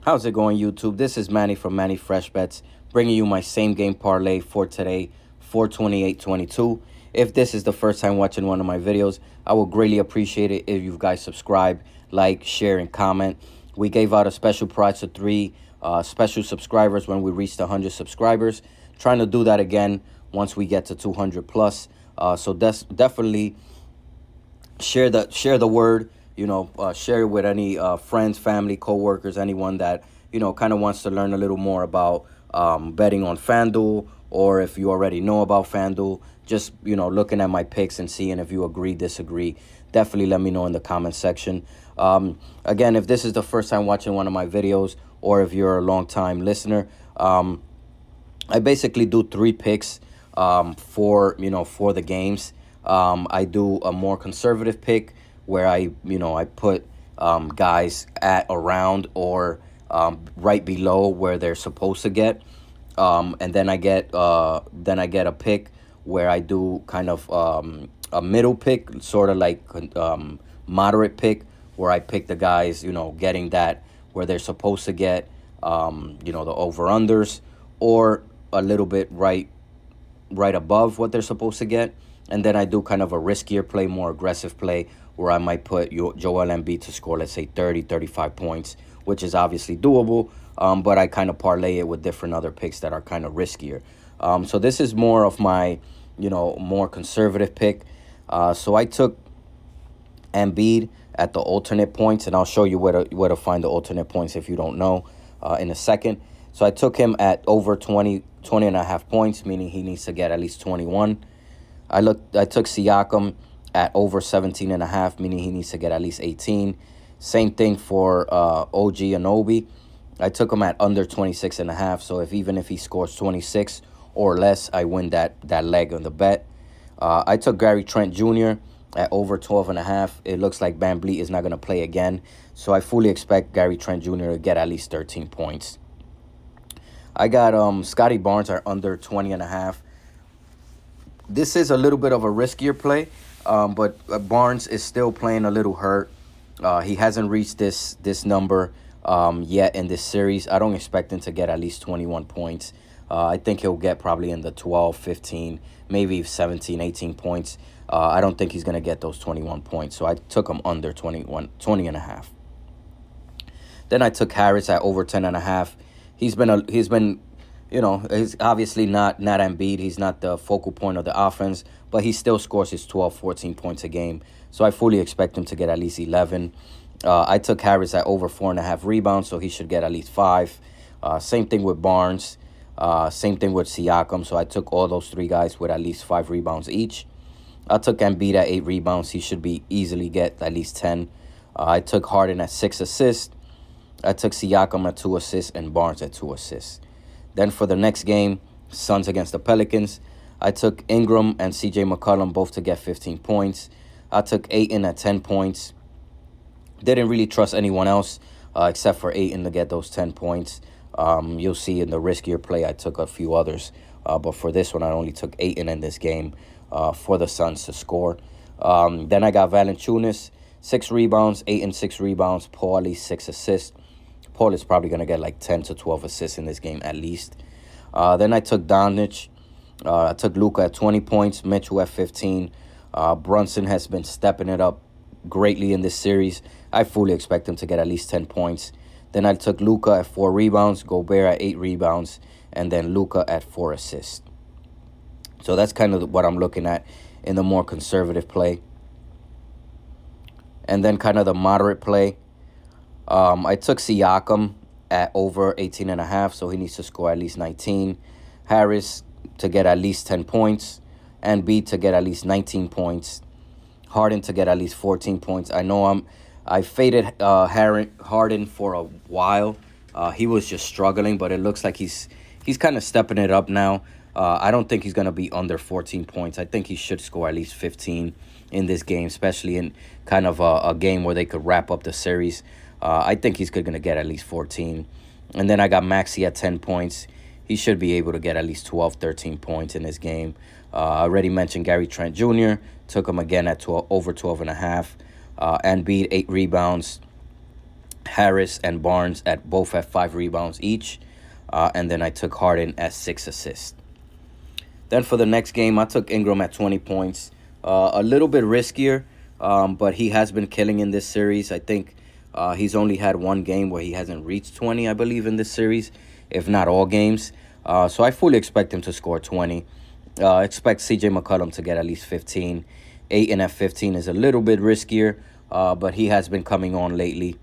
How's it going, YouTube? This is Manny from Manny Fresh Bets, bringing you my same game parlay for today, 4/28/22. If this is the first time watching one of my videos, I will greatly appreciate it if you guys subscribe, like, share, and comment. We gave out a special prize to three special subscribers when we reached 100 subscribers. Trying to do that again once we get to 200 plus. So definitely share the word. Share it with any friends, family, coworkers, anyone that kind of wants to learn a little more about betting on FanDuel, or if you already know about FanDuel, just looking at my picks and seeing if you agree, disagree. Definitely let me know in the comment section. Again, if this is the first time watching one of my videos, or if you're a long time listener, I basically do three picks for the games. I do a more conservative pick where I put guys at around or right below where they're supposed to get, and then I get a pick where I do kind of a middle pick, sort of like moderate pick, where I pick the guys getting that where they're supposed to get, the over unders, or a little bit right above what they're supposed to get. And then I do kind of a riskier play, more aggressive play, where I might put Joel Embiid to score, let's say 30, 35 points, which is obviously doable. But I kind of parlay it with different other picks that are kind of riskier. So this is more of my, more conservative pick. So I took Embiid at the alternate points, and I'll show you where to find the alternate points if you don't know in a second. So I took him at over 20 and a half points, meaning he needs to get at least 21. I took Siakam at over 17 and a half, meaning he needs to get at least 18. Same thing for OG Anunoby. I took him at under 26 and a half, so even if he scores 26 or less, I win that leg on the bet. I took Gary Trent Jr. at over 12 and a half. It looks like Van Vliet is not going to play again, so I fully expect Gary Trent Jr. to get at least 13 points. I got Scotty Barnes at under 20 and a half. This is a little bit of a riskier play, but Barnes is still playing a little hurt. He hasn't reached this number yet in this series. I don't expect him to get at least 21 points. I think he'll get probably in the 12, 15, maybe 17, 18 points. I don't think he's going to get those 21 points, so I took him under 20 and a half. Then I took Harris at over 10 and a half. He's been he's obviously not Embiid. He's not the focal point of the offense, but he still scores his 12, 14 points a game. So I fully expect him to get at least 11. I took Harris at over 4.5 rebounds, so he should get at least 5. Same thing with Barnes. Same thing with Siakam. So I took all those three guys with at least 5 rebounds each. I took Embiid at 8 rebounds. He should be easily get at least 10. I took Harden at 6 assists. I took Siakam at 2 assists and Barnes at 2 assists. Then for the next game, Suns against the Pelicans, I took Ingram and CJ McCollum both to get 15 points. I took Ayton at 10 points. Didn't really trust anyone else except for Ayton to get those 10 points. You'll see in the riskier play, I took a few others. But for this one, I only took Ayton in this game for the Suns to score. Then I got Valanciunas, 6 rebounds, Ayton 6 rebounds, Paulie 6 assists. Paul is probably going to get like 10 to 12 assists in this game at least. Then I took Doncic. I took Luka at 20 points, Mitchell at 15. Brunson has been stepping it up greatly in this series. I fully expect him to get at least 10 points. Then I took Luka at 4 rebounds, Gobert at 8 rebounds, and then Luka at 4 assists. So that's kind of what I'm looking at in the more conservative play. And then kind of the moderate play. I took Siakam at over 18 and a half, so he needs to score at least 19. Harris to get at least 10 points. Embiid to get at least 19 points. Harden to get at least 14 points. I faded Harden for a while. He was just struggling, but it looks like he's kind of stepping it up now. I don't think he's going to be under 14 points. I think he should score at least 15 in this game, especially in kind of a game where they could wrap up the series. I think he's going to get at least 14. And then I got Maxey at 10 points. He should be able to get at least 12, 13 points in this game. I already mentioned Gary Trent Jr. Took him again at over 12 and a half. Embiid, 8 rebounds. Harris and Barnes at both at 5 rebounds each. And then I took Harden at 6 assists. Then for the next game, I took Ingram at 20 points. A little bit riskier, but he has been killing in this series. I think he's only had one game where he hasn't reached 20, I believe, in this series, if not all games. So I fully expect him to score 20. Expect CJ McCollum to get at least 15. Ayton at 15 is a little bit riskier, but he has been coming on lately.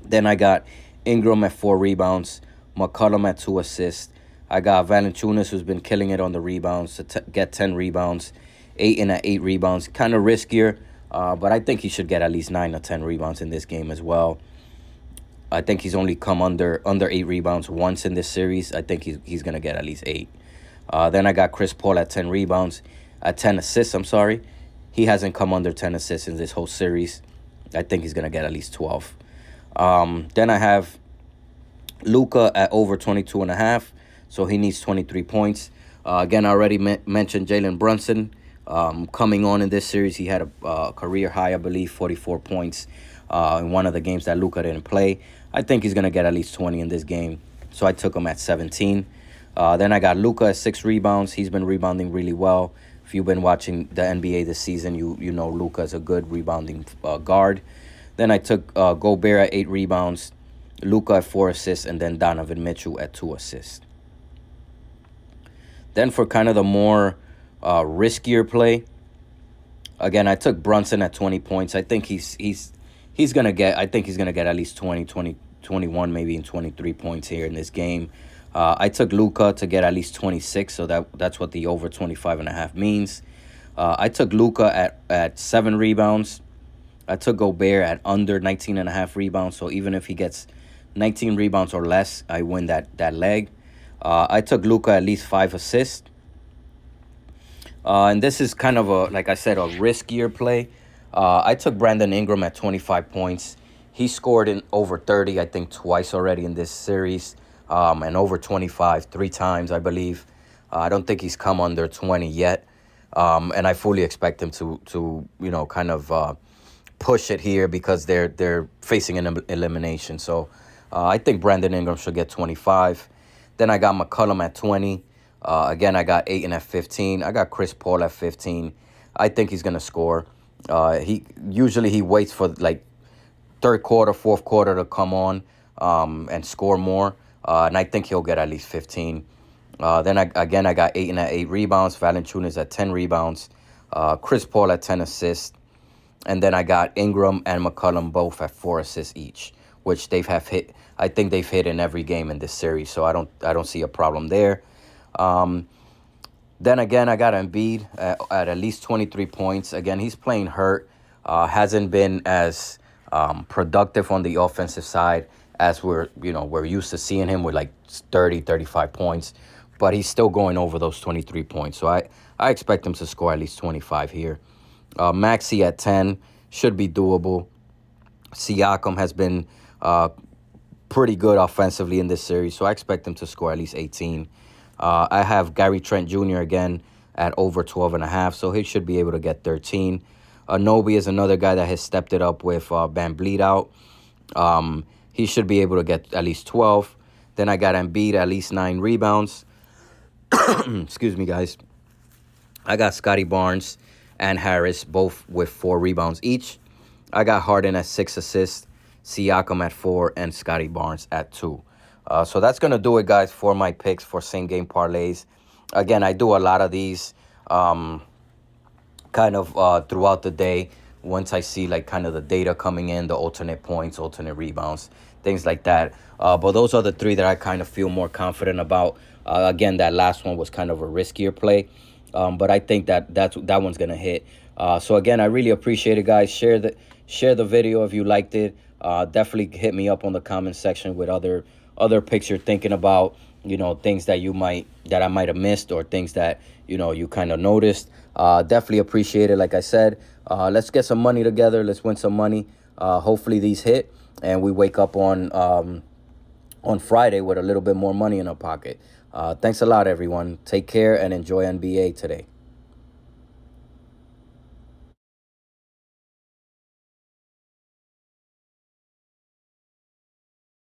Then I got Ingram at 4 rebounds, McCollum at 2 assists. I got Valanciunas, who's been killing it on the rebounds, to get 10 rebounds. Ayton at 8 rebounds. Kind of riskier, but I think he should get at least 9 or 10 rebounds in this game as well. I think he's only come under 8 rebounds once in this series. I think he's going to get at least 8. Then I got Chris Paul at 10 rebounds, at 10 assists, I'm sorry. He hasn't come under 10 assists in this whole series. I think he's going to get at least 12. Then I have Luka at over 22.5, so he needs 23 points. Again, I already mentioned Jalen Brunson coming on in this series. He had a career high, I believe, 44 points in one of the games that Luka didn't play. I think he's going to get at least 20 in this game, so I took him at 17. Then I got Luka at 6 rebounds. He's been rebounding really well. If you've been watching the NBA this season, you know Luka is a good rebounding guard. Then I took Gobert at 8 rebounds, Luka at 4 assists, and then Donovan Mitchell at 2 assists. Then for kind of the more riskier play, again, I took Brunson at 20 points. I think he's gonna get at least 20, 21, maybe in 23 points here in this game. I took Luka to get at least 26, so that's what the over 25.5 means. I took Luka at 7 rebounds. I took Gobert at under 19.5 rebounds, so even if he gets 19 rebounds or less, I win that leg. I took Luka at least 5 assists. And this is kind of like I said, a riskier play. I took Brandon Ingram at 25 points. He scored in over 30, I think, twice already in this series, and over 25 3 times, I believe. I don't think he's come under 20 yet, and I fully expect him to kind of push it here because they're facing an elimination. So I think Brandon Ingram should get 25. Then I got McCollum at 20. Again, I got Ayton at 15. I got Chris Paul at 15. I think he's gonna score. He waits for like third quarter, fourth quarter to come on and score more. And I think he'll get at least 15. Then I got Ayton at 8 rebounds. Valanciunas at 10 rebounds. Chris Paul at 10 assists. And then I got Ingram and McCollum both at 4 assists each, which hit. I think they've hit in every game in this series, so I don't see a problem there. Then again, I got Embiid at least 23 points. Again, he's playing hurt. Hasn't been as productive on the offensive side as we're used to seeing him with like 30, 35 points. But he's still going over those 23 points. So I expect him to score at least 25 here. Maxey at 10 should be doable. Siakam has been pretty good offensively in this series, so I expect him to score at least 18. I have Gary Trent Jr. again at over 12.5, so he should be able to get 13. Anobi is another guy that has stepped it up with Van Vliet out. He should be able to get at least 12. Then I got Embiid at least 9 rebounds. Excuse me, guys. I got Scotty Barnes and Harris both with 4 rebounds each. I got Harden at 6 assists, Siakam at 4, and Scotty Barnes at 2. So that's going to do it, guys, for my picks for same-game parlays. Again, I do a lot of these kind of throughout the day once I see, like, kind of the data coming in, the alternate points, alternate rebounds, things like that. But those are the 3 that I kind of feel more confident about. Again, that last one was kind of a riskier play. But I think that one's going to hit. So, again, I really appreciate it, guys. Share the video if you liked it. Definitely hit me up on the comment section with other picks you're thinking about, things that I might have missed or things that, you kind of noticed. Definitely appreciate it. Like I said, let's get some money together. Let's win some money. Hopefully these hit and we wake up on Friday with a little bit more money in our pocket. Thanks a lot, everyone. Take care and enjoy NBA today.